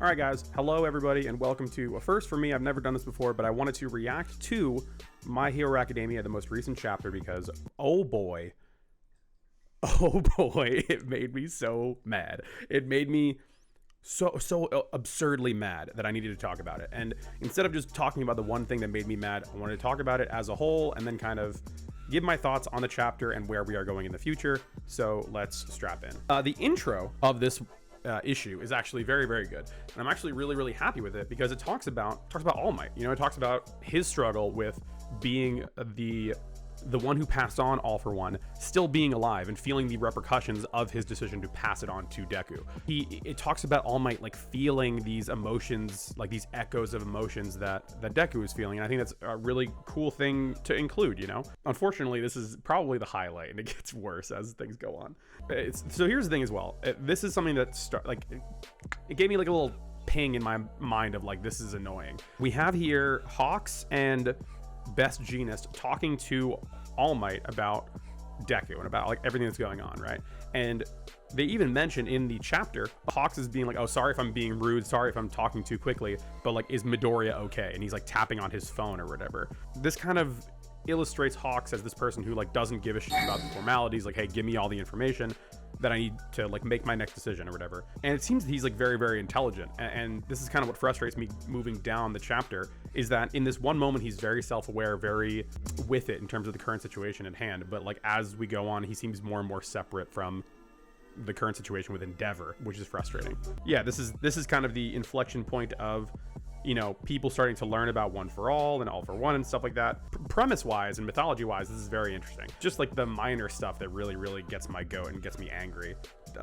All right, guys. Hello, everybody, and welcome to a first for me. I've never done this before, but I wanted to react to My Hero Academia, the most recent chapter, because oh boy, it made me so mad. It made me so absurdly mad that I needed to talk about it. And instead of just talking about the one thing that made me mad, I wanted to talk about it as a whole and then kind of give my thoughts on the chapter and where we are going in the future. So let's strap in. The intro of this issue is actually very good, and I'm actually really happy with it because it talks about All Might. You know, it talks about his struggle with being the one who passed on All for One, still being alive and feeling the repercussions of his decision to pass it on to Deku. It talks about All Might like feeling these emotions, like these echoes of emotions that Deku is feeling, and I think that's a really cool thing to include, you know? Unfortunately, this is probably the highlight, and it gets worse as things go on. So here's the thing as well. This is something that it gave me like a little ping in my mind of like, this is annoying. We have here Hawks and Best Jeanist talking to All Might about Deku and about like everything that's going on, right? And they even mention in the chapter, Hawks is being like, oh, sorry if I'm being rude, sorry if I'm talking too quickly, but like, is Midoriya okay? And he's like tapping on his phone or whatever. This kind of illustrates Hawks as this person who like doesn't give a shit about the formalities, like, hey, give me all the information that I need to like make my next decision or whatever. And it seems that he's like very intelligent, and this is kind of what frustrates me moving down the chapter, is that in this one moment he's very self-aware, very with it in terms of the current situation at hand, but like as we go on he seems more and more separate from the current situation with Endeavor, which is frustrating. Yeah, this is kind of the inflection point of, you know, people starting to learn about One for All and All for One and stuff like that. Premise wise and mythology wise, this is very interesting. Just like the minor stuff that really gets my goat and gets me angry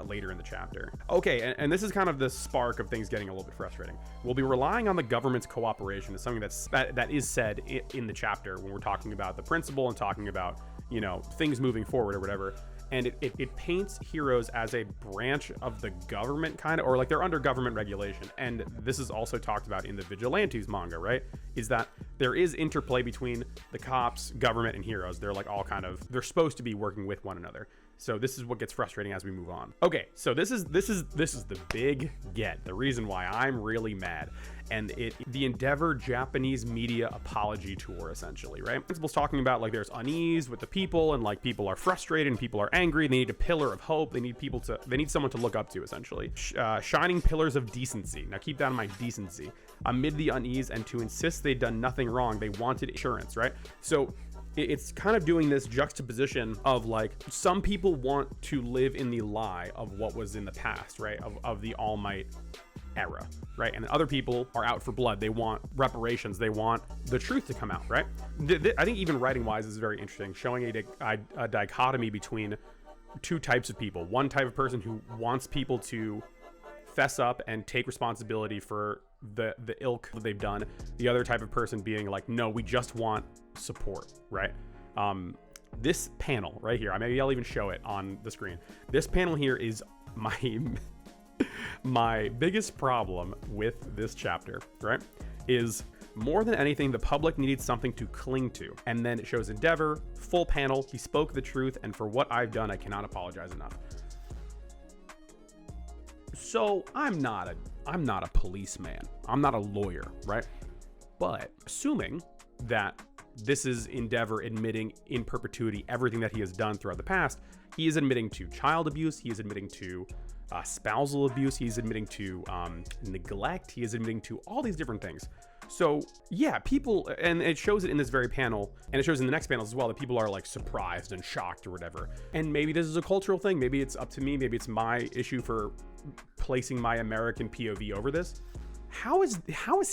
later in the chapter. Okay, and this is kind of the spark of things getting a little bit frustrating. We'll be relying on the government's cooperation is something that is said in the chapter when we're talking about the principle and talking about, you know, things moving forward or whatever. And it paints heroes as a branch of the government, kind of, or like they're under government regulation. And this is also talked about in the Vigilantes manga, right? Is that there is interplay between the cops, government, and heroes. They're like all kind of, they're supposed to be working with one another. So this is what gets frustrating as we move on. Okay, so this is the big get, the reason why I'm really mad. And the Endeavor Japanese media apology tour, essentially, right? Principal's talking about like there's unease with the people, and like people are frustrated and people are angry. They need a pillar of hope. They need someone to look up to, essentially. Shining pillars of decency. Now keep that in mind, decency. Amid the unease and to insist they'd done nothing wrong, they wanted assurance, right? So it's kind of doing this juxtaposition of like, some people want to live in the lie of what was in the past, right? Of the All Might era, right? And other people are out for blood. They want reparations. They want the truth to come out, right? I think even writing wise is very interesting, showing a dichotomy between two types of people. One type of person who wants people to fess up and take responsibility for the ilk that they've done. The other type of person being like, no, we just want support, right? This panel right here, maybe I'll even show it on the screen. This panel here is my biggest problem with this chapter, right? Is more than anything, the public needed something to cling to. And then it shows Endeavor, full panel, he spoke the truth, and for what I've done, I cannot apologize enough. So I'm not a policeman. I'm not a lawyer, right? But assuming that this is Endeavor admitting in perpetuity everything that he has done throughout the past, he is admitting to child abuse, he is admitting to spousal abuse, he's admitting to neglect, he is admitting to all these different things. So yeah, people, and it shows it in this very panel, and it shows in the next panels as well, that people are like surprised and shocked or whatever. And maybe this is a cultural thing, maybe it's up to me, maybe it's my issue for placing my American POV over this. How is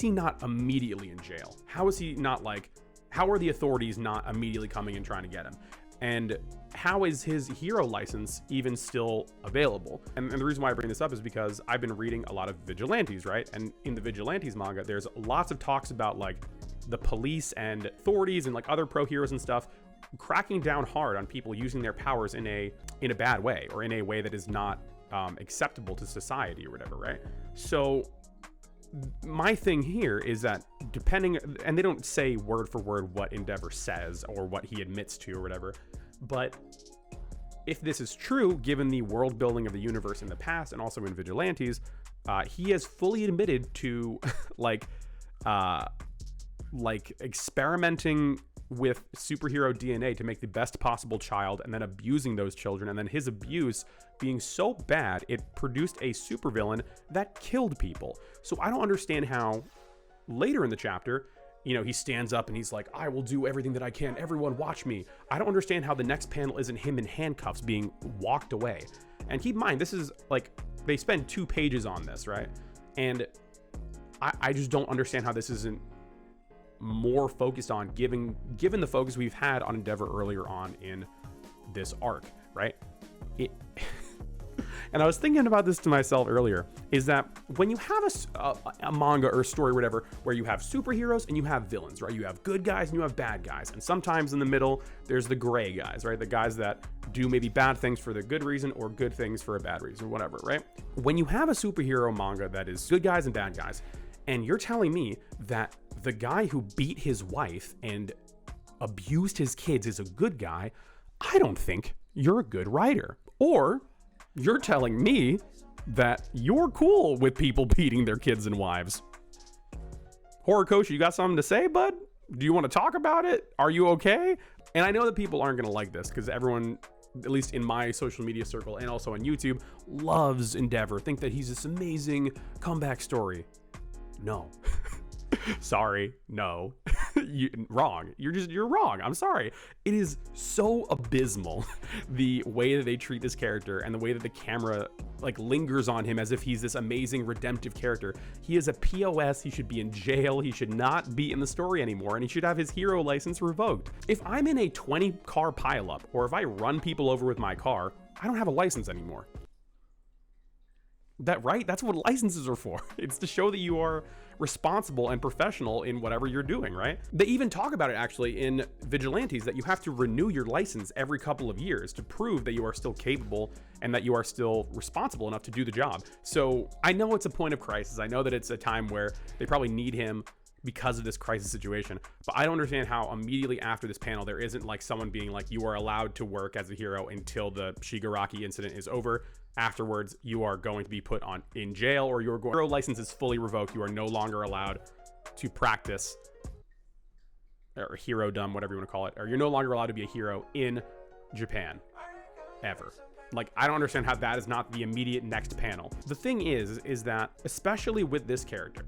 he not immediately in jail? How is he not like, how are the authorities not immediately coming and trying to get him? And how is his hero license even still available? And the reason why I bring this up is because I've been reading a lot of Vigilantes, right? And in the Vigilantes manga, there's lots of talks about like the police and authorities and like other pro heroes and stuff cracking down hard on people using their powers in a bad way, or in a way that is not acceptable to society or whatever, right? So my thing here is that depending, and they don't say word for word what Endeavor says or what he admits to or whatever, but if this is true, given the world building of the universe in the past and also in Vigilantes, he has fully admitted to like experimenting with superhero DNA to make the best possible child, and then abusing those children, and then his abuse being so bad it produced a supervillain that killed people. So I don't understand how later in the chapter, you know, he stands up and he's like, I will do everything that I can, everyone watch me. I don't understand how the next panel isn't him in handcuffs being walked away. And keep in mind, this is like, they spend 2 pages on this, right? And I just don't understand how this isn't more focused on, given the focus we've had on Endeavor earlier on in this arc, right? And I was thinking about this to myself earlier, is that when you have a manga or a story or whatever, where you have superheroes and you have villains, right? You have good guys and you have bad guys. And sometimes in the middle, there's the gray guys, right? The guys that do maybe bad things for the good reason or good things for a bad reason or whatever, right? When you have a superhero manga that is good guys and bad guys, and you're telling me that the guy who beat his wife and abused his kids is a good guy, I don't think you're a good writer. Or you're telling me that you're cool with people beating their kids and wives. Horikoshi, you got something to say, bud? Do you want to talk about it? Are you okay? And I know that people aren't going to like this because everyone, at least in my social media circle and also on YouTube, loves Endeavor, think that he's this amazing comeback story. No. Sorry, no. Wrong. You're wrong. I'm sorry. It is so abysmal, the way that they treat this character and the way that the camera like lingers on him as if he's this amazing redemptive character. He is a POS. He should be in jail. He should not be in the story anymore, and he should have his hero license revoked. If I'm in a 20 car pileup, or if I run people over with my car, I don't have a license anymore. That right? That's what licenses are for. It's to show that you are responsible and professional in whatever you're doing, right? They even talk about it actually in Vigilantes, that you have to renew your license every couple of years to prove that you are still capable and that you are still responsible enough to do the job. So I know it's a point of crisis. I know that it's a time where they probably need him because of this crisis situation, but I don't understand how immediately after this panel there isn't like someone being like, you are allowed to work as a hero until the Shigaraki incident is over. Afterwards, you are going to be put in jail, or your hero license is fully revoked. You are no longer allowed to practice, or hero dumb, whatever you want to call it, or you're no longer allowed to be a hero in Japan ever. Like, I don't understand how that is not the immediate next panel. The thing is that, especially with this character,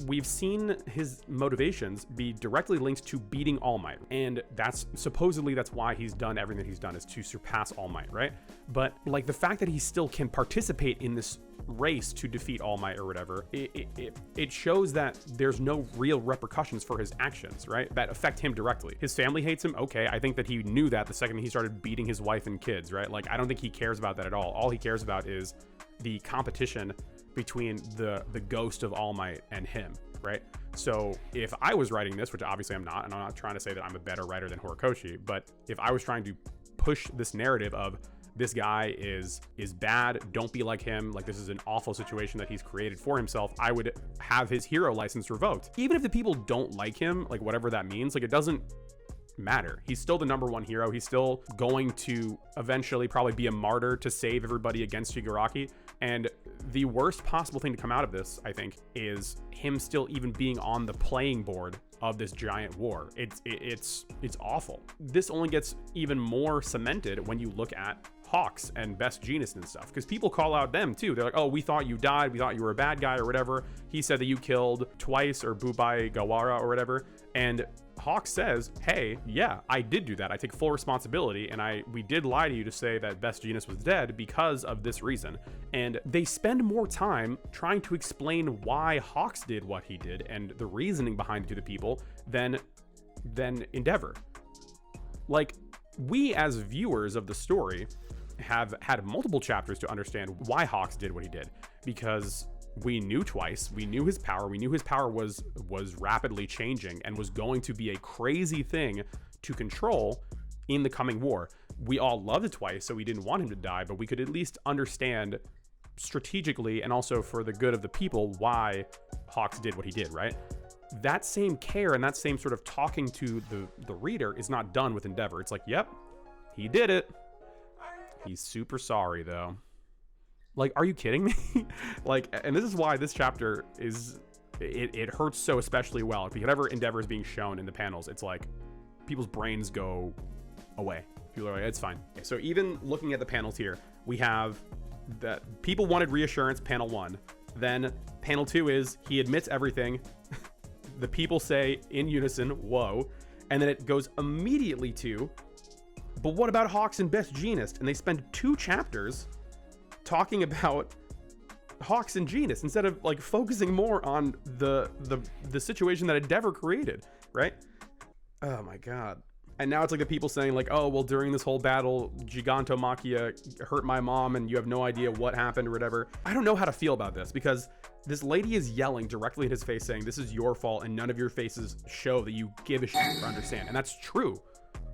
we've seen his motivations be directly linked to beating All Might. And that's why he's done everything that he's done, is to surpass All Might, right? But like the fact that he still can participate in this race to defeat All Might or whatever, it shows that there's no real repercussions for his actions, right? That affect him directly. His family hates him. Okay, I think that he knew that the second he started beating his wife and kids, right? Like, I don't think he cares about that at all. All he cares about is the competition between the ghost of All Might and him, right? So if I was writing this, which obviously I'm not, and I'm not trying to say that I'm a better writer than Horikoshi, but if I was trying to push this narrative of this guy is bad, don't be like him, like this is an awful situation that he's created for himself, I would have his hero license revoked. Even if the people don't like him, like whatever that means, like it doesn't matter. He's still the #1 hero. He's still going to eventually probably be a martyr to save everybody against Shigaraki. And the worst possible thing to come out of this, I think, is him still even being on the playing board of this giant war. It's awful. This only gets even more cemented when you look at Hawks and Best Jeanist and stuff, because people call out them too. They're like, oh, we thought you died, we thought you were a bad guy or whatever. He said that you killed twice, or Bubai Gawara or whatever, and Hawk says, hey, yeah, I did do that. I take full responsibility, and we did lie to you to say that Best Jeanist was dead because of this reason. And they spend more time trying to explain why Hawks did what he did and the reasoning behind it to the people than Endeavor. Like, we as viewers of the story have had multiple chapters to understand why Hawks did what he did, because we knew twice, we knew his power was rapidly changing and was going to be a crazy thing to control in the coming war. We all loved Twice, so we didn't want him to die, but we could at least understand strategically and also for the good of the people why Hawks did what he did, right? That same care and that same sort of talking to the reader is not done with Endeavor. It's like, yep, he did it. He's super sorry though. Like, are you kidding me? Like, and this is why this chapter is, it hurts so especially well. If whatever Endeavor is being shown in the panels, it's like people's brains go away. People are like, it's fine. Okay, so even looking at the panels here, we have that people wanted reassurance, panel 1. Then panel 2 is he admits everything. The people say in unison, whoa. And then it goes immediately to, but what about Hawks and Best Jeanist? And they spend 2 chapters talking about Hawks and Jeanist instead of like focusing more on the situation that Endeavor created, right? Oh my god. And now it's like the people saying like, oh, well, during this whole battle, Gigantomachia hurt my mom and you have no idea what happened or whatever. I don't know how to feel about this because this lady is yelling directly in his face saying this is your fault and none of your faces show that you give a shit or understand. And that's true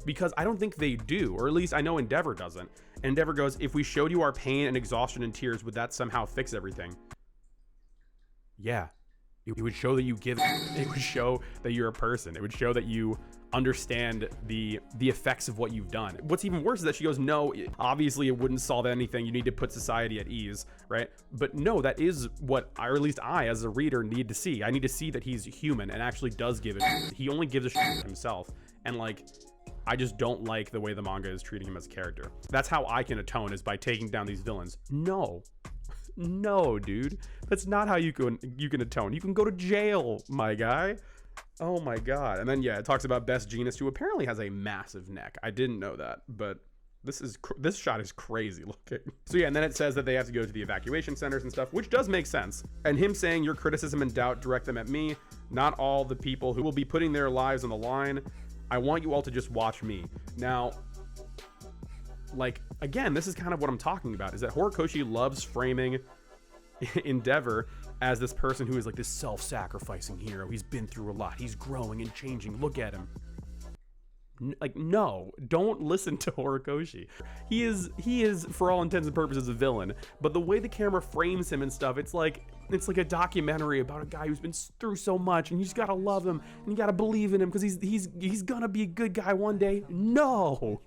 because I don't think they do, or at least I know Endeavor doesn't. And Endeavor goes, if we showed you our pain and exhaustion and tears, would that somehow fix everything? Yeah. It would show that you give, it would show that you're a person. It would show that you understand the effects of what you've done. What's even worse is that she goes, no, obviously it wouldn't solve anything. You need to put society at ease, right? But no, that is what I, or at least I as a reader need to see. I need to see that he's human and actually does give a shit. He only gives a shit himself. And like, I just don't like the way the manga is treating him as a character. That's how I can atone, is by taking down these villains. No, dude, that's not how you can atone. You can go to jail, my guy. Oh my god. And then yeah, it talks about Best Jeanist, who apparently has a massive neck. I didn't know that, but this shot is crazy looking. So yeah, and then it says that they have to go to the evacuation centers and stuff, which does make sense. And him saying your criticism and doubt, direct them at me, not all the people who will be putting their lives on the line. I want you all to just watch me. Now, like, again, this is kind of what I'm talking about, is that Horikoshi loves framing Endeavor as this person who is like this self-sacrificing hero. He's been through a lot. He's growing and changing. Look at him. Like, no, don't listen to Horikoshi. He is for all intents and purposes a villain, but the way the camera frames him and stuff, it's like a documentary about a guy who's been through so much, and you just gotta love him and you gotta believe in him because he's gonna be a good guy one day. No,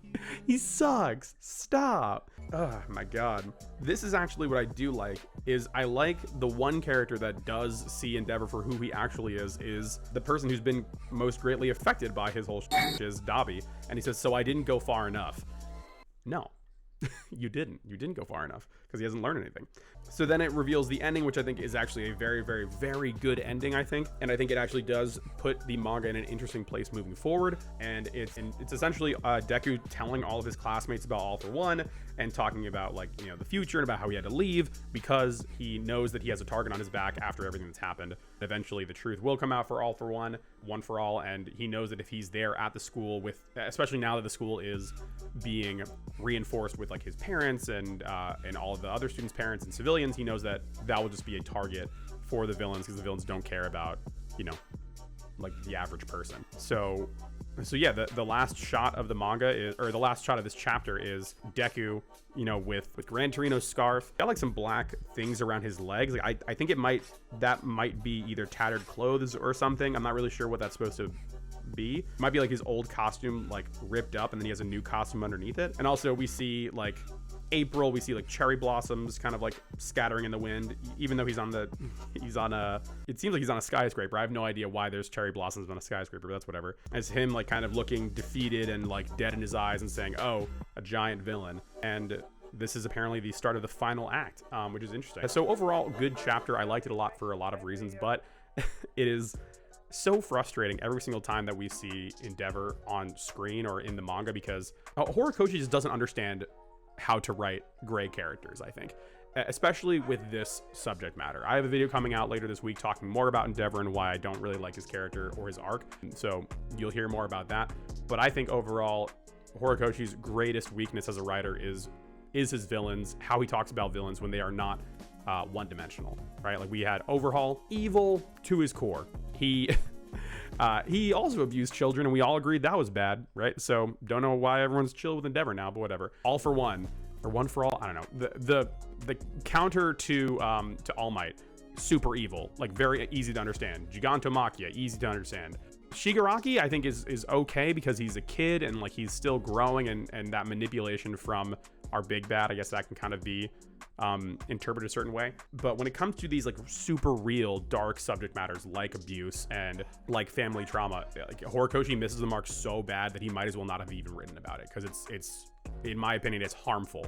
he sucks. Stop. Oh my god. This is actually what I do like, is I like the one character that does see Endeavor for who he actually is the person who's been most greatly affected by his whole shit, which is Dabi. And he says, so I didn't go far enough. No, you didn't go far enough, because he hasn't learned anything. So then it reveals the ending, which I think is actually a very, very, very good ending, I think. And I think it actually does put the manga in an interesting place moving forward. And it's essentially Deku telling all of his classmates about All for One and talking about, like, you know, the future and about how he had to leave because he knows that he has a target on his back after everything that's happened. Eventually the truth will come out for All for One, One for All, and he knows that if he's there at the school with, especially now that the school is being reinforced with like his parents and all of the other students' parents and civilians, he knows that that will just be a target for the villains, because the villains don't care about, you know, like the average person. So yeah, the last shot of the manga is, or the last shot of this chapter is Deku, you know, with Gran Torino's scarf. Got like some black things around his legs. Like I think that might be either tattered clothes or something. I'm not really sure what that's supposed to be. It might be like his old costume like ripped up and then he has a new costume underneath it. And also we see like April, we see like cherry blossoms kind of like scattering in the wind, even though it seems like he's on a skyscraper. I have no idea why there's cherry blossoms on a skyscraper, but that's whatever. It's him like kind of looking defeated and like dead in his eyes and saying, oh, a giant villain. And this is apparently the start of the final act, which is interesting. So overall, good chapter. I liked it a lot for a lot of reasons, but it is so frustrating every single time that we see Endeavor on screen or in the manga, because Horikoshi just doesn't understand how to write gray characters, I think, especially with this subject matter. I have a video coming out later this week talking more about Endeavor and why I don't really like his character or his arc, so you'll hear more about that. But I think overall, Horikoshi's greatest weakness as a writer is his villains, how he talks about villains when they are not one-dimensional, right? Like we had Overhaul, evil to his core. He also abused children, and we all agreed that was bad, right? So don't know why everyone's chill with Endeavor now, but whatever. All for One, or One for All, I don't know. The counter to All Might, super evil, like very easy to understand. Gigantomachia, easy to understand. Shigaraki, I think is okay because he's a kid and like he's still growing, and that manipulation from our big bad, I guess that can kind of be interpreted a certain way. But when it comes to these like super real dark subject matters like abuse and like family trauma, like Horikoshi misses the mark so bad that he might as well not have even written about it, because it's in my opinion, it's harmful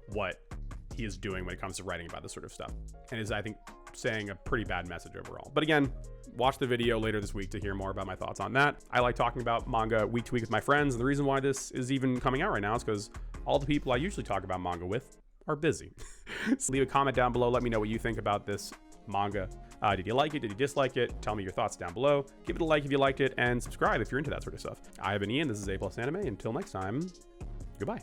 what he is doing when it comes to writing about this sort of stuff, and is, I think, saying a pretty bad message overall. But again, watch the video later this week to hear more about my thoughts on that. I like talking about manga week to week with my friends, and the reason why this is even coming out right now is because all the people I usually talk about manga with are busy. So leave a comment down below. Let me know what you think about this manga. Did you like it? Did you dislike it? Tell me your thoughts down below. Give it a like if you liked it, and subscribe if you're into that sort of stuff. I have been Ian. This is A+ Anime. Until next time, goodbye.